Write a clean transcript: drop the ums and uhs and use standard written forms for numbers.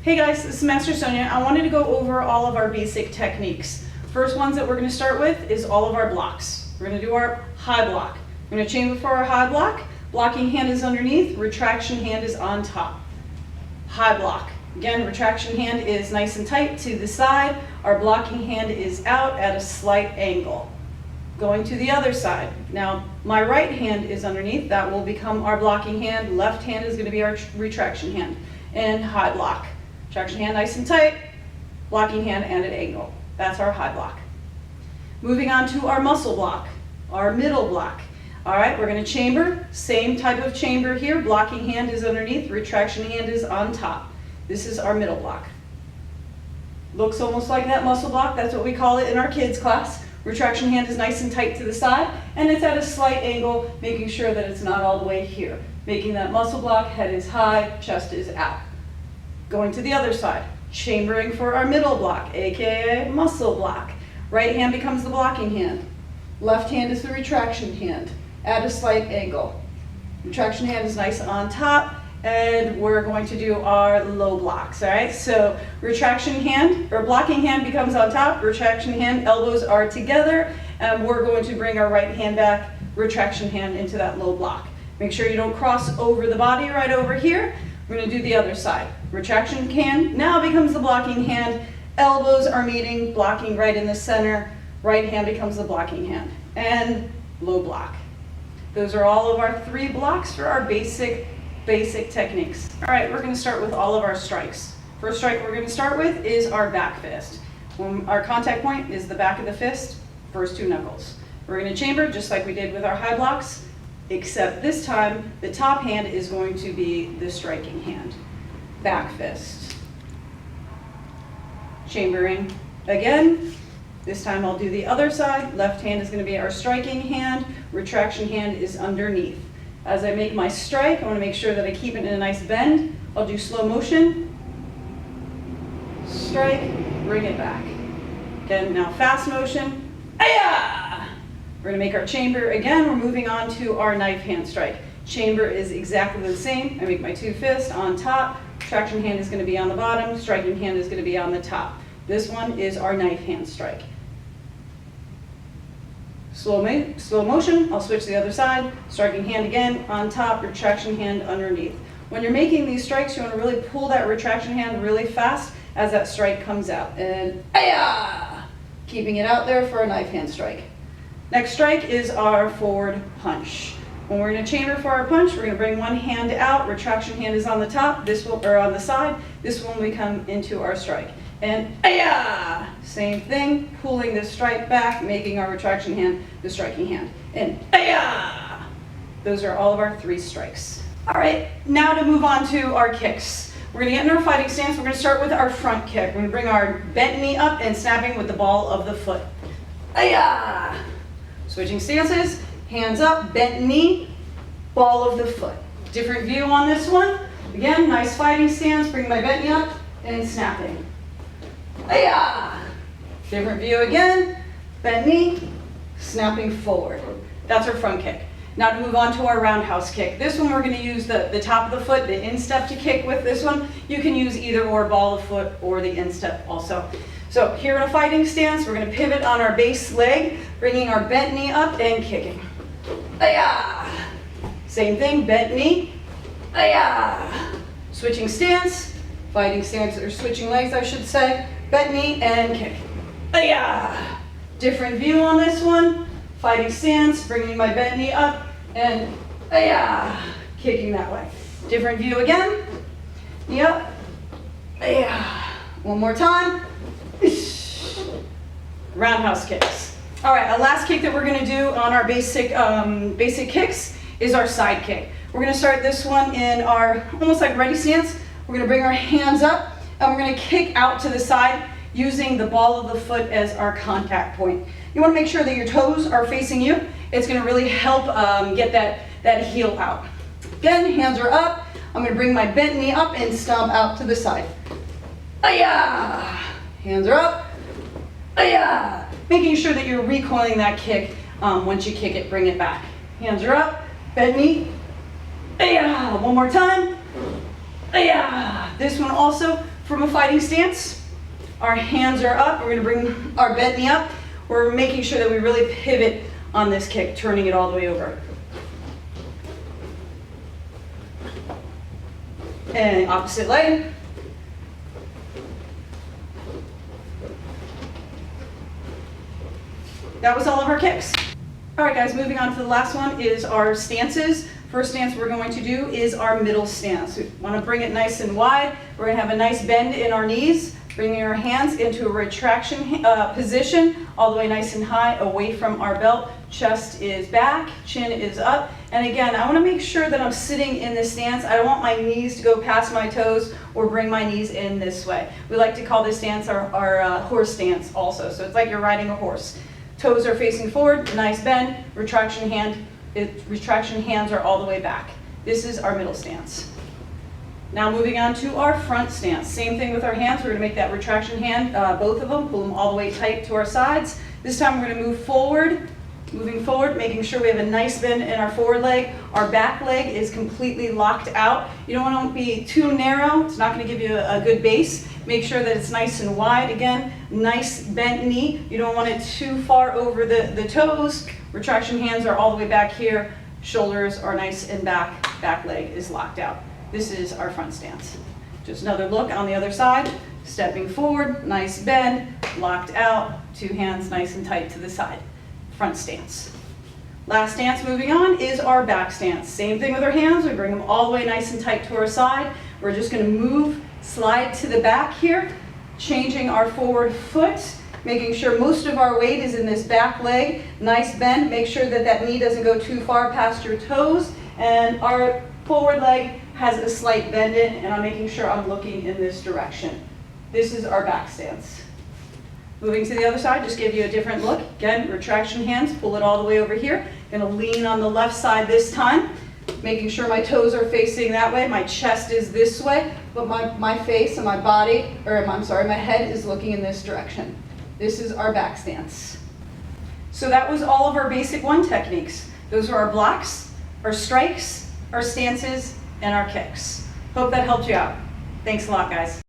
Hey guys, this is Master Sonia. I wanted to go over all of our basic techniques. First ones that we're going to start with is all of our blocks. We're going to do our high block. We're going to chamber for our high block. Blocking hand is underneath, retraction hand is on top. High block. Again, retraction hand is nice and tight to the side. Our blocking hand is out at a slight angle. Going to the other side. Now, my right hand is underneath. That will become our blocking hand. Left hand is going to be our retraction hand. And high block. Retraction hand nice and tight. Blocking hand and an angle. That's our high block. Moving on to our muscle block, our middle block. All right, we're going to chamber. Same type of chamber here. Blocking hand is underneath. Retraction hand is on top. This is our middle block. Looks almost like that muscle block. That's what we call it in our kids class. Retraction hand is nice and tight to the side, and it's at a slight angle, making sure that it's not all the way here. Making that muscle block, head is high, chest is out. Going to the other side, chambering for our middle block, aka muscle block. Right hand becomes the blocking hand. Left hand is the retraction hand, at a slight angle. Retraction hand is nice on top, and we're going to do our low blocks, all right? So retraction hand, or blocking hand becomes on top, retraction hand, elbows are together, and we're going to bring our right hand back, retraction hand into that low block. Make sure you don't cross over the body right over here. We're going to do the other side. Retraction hand now becomes the blocking hand, elbows are meeting, blocking right in the center, right hand becomes the blocking hand, and low block. Those are all of our 3 blocks for our basic techniques. All right, we're going to start with all of our strikes. First strike we're going to start with is our back fist. Our contact point is the back of the fist, first 2 knuckles. We're going to chamber just like we did with our high blocks, except this time the top hand is going to be the striking hand. Back fist. Chambering again. This time I'll do the other side. Left hand is going to be our striking hand. Retraction hand is underneath. As I make my strike, I want to make sure that I keep it in a nice bend. I'll do slow motion. Strike, bring it back. Again, now fast motion. Aya! We're going to make our chamber. Again, we're moving on to our knife hand strike. Chamber is exactly the same. I make my 2 fists on top. Retraction hand is going to be on the bottom. Striking hand is going to be on the top. This one is our knife hand strike. Slow motion, I'll switch to the other side. Striking hand again on top, retraction hand underneath. When you're making these strikes, you want to really pull that retraction hand really fast as that strike comes out. And aya! Keeping it out there for a knife hand strike. Next strike is our forward punch. When we're going to chamber for our punch, we're going to bring one hand out. Retraction hand is on the top, or on the side. This one we come into our strike. And aya! Same thing, pulling the strike back, making our retraction hand the striking hand. And aya! Those are all of our 3 strikes. All right, now to move on to our kicks. We're going to get in our fighting stance. We're going to start with our front kick. We're going to bring our bent knee up and snapping with the ball of the foot. Aya! Switching stances, hands up, bent knee, ball of the foot. Different view on this one. Again, nice fighting stance, bring my bent knee up and snapping. Aya! Different view again, bent knee, snapping forward. That's our front kick. Now to move on to our roundhouse kick. This one we're going to use the top of the foot, the instep to kick with this one. You can use either or, ball of foot or the instep also. So here in a fighting stance, we're going to pivot on our base leg, bringing our bent knee up and kicking. Aya! Same thing, bent knee. Aya! Switching stance, fighting stance, or switching legs I should say. Bent knee and kick. Aya! Different view on this one. Fighting stance, bringing my bent knee up and aya! Kicking that way. Different view again. Knee up. Aya! One more time. Roundhouse kicks. All right, our last kick that we're going to do on our basic kicks is our side kick. We're going to start this one in our almost like ready stance. We're going to bring our hands up and we're going to kick out to the side using the ball of the foot as our contact point. You want to make sure that your toes are facing you. It's going to really help get that heel out. Again, hands are up. I'm going to bring my bent knee up and stomp out to the side. Aya! Hands are up. Aya! Making sure that you're recoiling that kick. Once you kick it, bring it back. Hands are up. Bent knee. Aya! One more time. Aya! This one also from a fighting stance. Our hands are up. We're going to bring our bent knee up. We're making sure that we really pivot on this kick, turning it all the way over. And opposite leg. That was all of our kicks. All right, guys, moving on to the last one is our stances. First stance we're going to do is our middle stance. We want to bring it nice and wide. We're going to have a nice bend in our knees, bringing our hands into a retraction position, all the way nice and high away from our belt. Chest is back, chin is up. And again, I want to make sure that I'm sitting in this stance. I don't want my knees to go past my toes or bring my knees in this way. We like to call this stance our horse stance also. So it's like you're riding a horse. Toes are facing forward, nice bend, retraction hands are all the way back. This is our middle stance. Now moving on to our front stance. Same thing with our hands. We're going to make that retraction hand, both of them, pull them all the way tight to our sides. This time we're going to move forward, moving forward, making sure we have a nice bend in our forward leg. Our back leg is completely locked out. You don't want to be too narrow. It's not going to give you a good base. Make sure that it's nice and wide. Again, nice bent knee. You don't want it too far over the toes. Retraction hands are all the way back here. Shoulders are nice and back. Back leg is locked out. This is our front stance. Just another look on the other side. Stepping forward, nice bend, locked out. Two hands nice and tight to the side. Front stance. Last stance moving on is our back stance. Same thing with our hands. We bring them all the way nice and tight to our side. We're just going to move, slide to the back here, changing our forward foot, making sure most of our weight is in this back leg. Nice bend. Make sure that that knee doesn't go too far past your toes. And our forward leg has a slight bend in, and I'm making sure I'm looking in this direction. This is our back stance. Moving to the other side, just give you a different look. Again, retraction hands, pull it all the way over here. Gonna lean on the left side this time, making sure my toes are facing that way. My chest is this way, but my face and my body, my head is looking in this direction. This is our back stance. So that was all of our basic one techniques. Those are our blocks, our strikes, our stances, and our kicks. Hope that helped you out. Thanks a lot, guys.